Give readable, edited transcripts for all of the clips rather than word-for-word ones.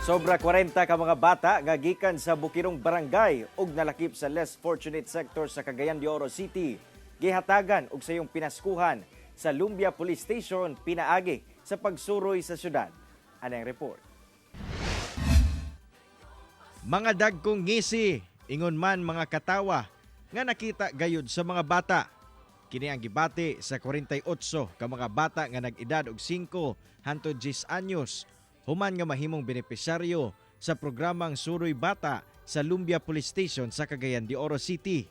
Sobra 40 ka mga bata nga gikan sa Bukirong Barangay ug nalakip sa less fortunate sector sa Cagayan de Oro City. Gihatagan og sayong pinaskuhan sa Lumbia Police Station pinaagi sa pagsuroy sa syudad. Anang report. Mga dagkong ngisi, ingon man mga katawa nga nakita gayud sa mga bata. Kini ang gibati sa 48 ka mga bata nga nag-edad og 5 hangtod 10 anyos. Human nga mahimong benepisyaryo sa programang Suroy Bata sa Lumbia Police Station sa Cagayan de Oro City.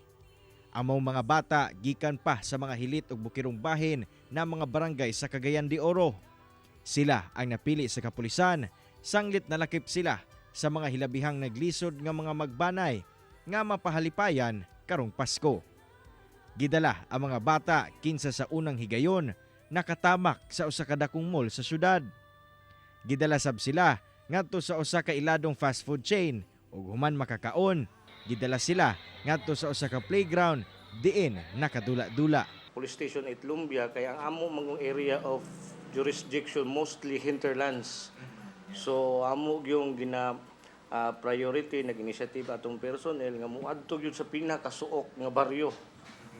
Among mga bata gikan pa sa mga hilit ug bukirong bahin na mga barangay sa Cagayan de Oro. Sila ang napili sa kapulisan, sanglit nalakip sila sa mga hilabihang naglisod nga mga magbanay nga mapahalipayan karong Pasko. Gidala ang mga bata kinsa sa unang higayon nakatamak sa usa ka dakong mall sa syudad. Gidala sab sila ngadto sa usa ka iladong fast food chain ug human makakaon, gidala sila ngadto sa usa ka playground diin nakadula-dula. Police Station at Lumbia kaya ang amo mangong area of jurisdiction mostly hinterlands. So amo yung gina priority nag-initiative atong personnel nga muadto gyud sa pinakasuok nga baryo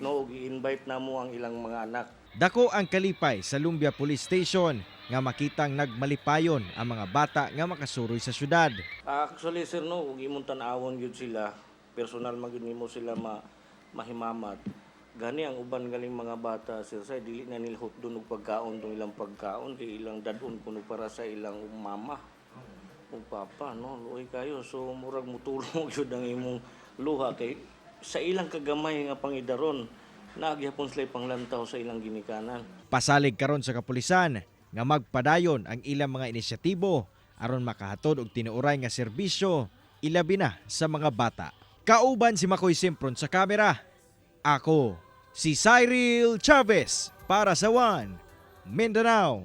no ug i-invite namo ang ilang mga anak. Dako ang kalipay sa Lumbia Police Station nga makitang nagmalipayon ang mga bata nga makasuroy sa syudad. Actually sir no ug imong tan-awon gyud sila personal magyud nimo sila mahimamat. Gani ang uban galing mga bata sir say dili na nila hutdon og pagkaon tong ilang pagkaon kay ilang dadon kuno para sa ilang mama ug papa no luoy kayo so murag mutulong gyud ang imong luha kay sa ilang kagamay nga pangidaron nagyapon sila panglantaw sa ilang ginikanan. Pasalig karon sa kapulisan nga magpadayon ang ilang mga inisyatibo aron makahatod og tinuoray nga serbisyo ilabi na sa mga bata. Kauban si Makoy Simpron sa kamera. Ako si Cyril Chavez para sa One Mindanao.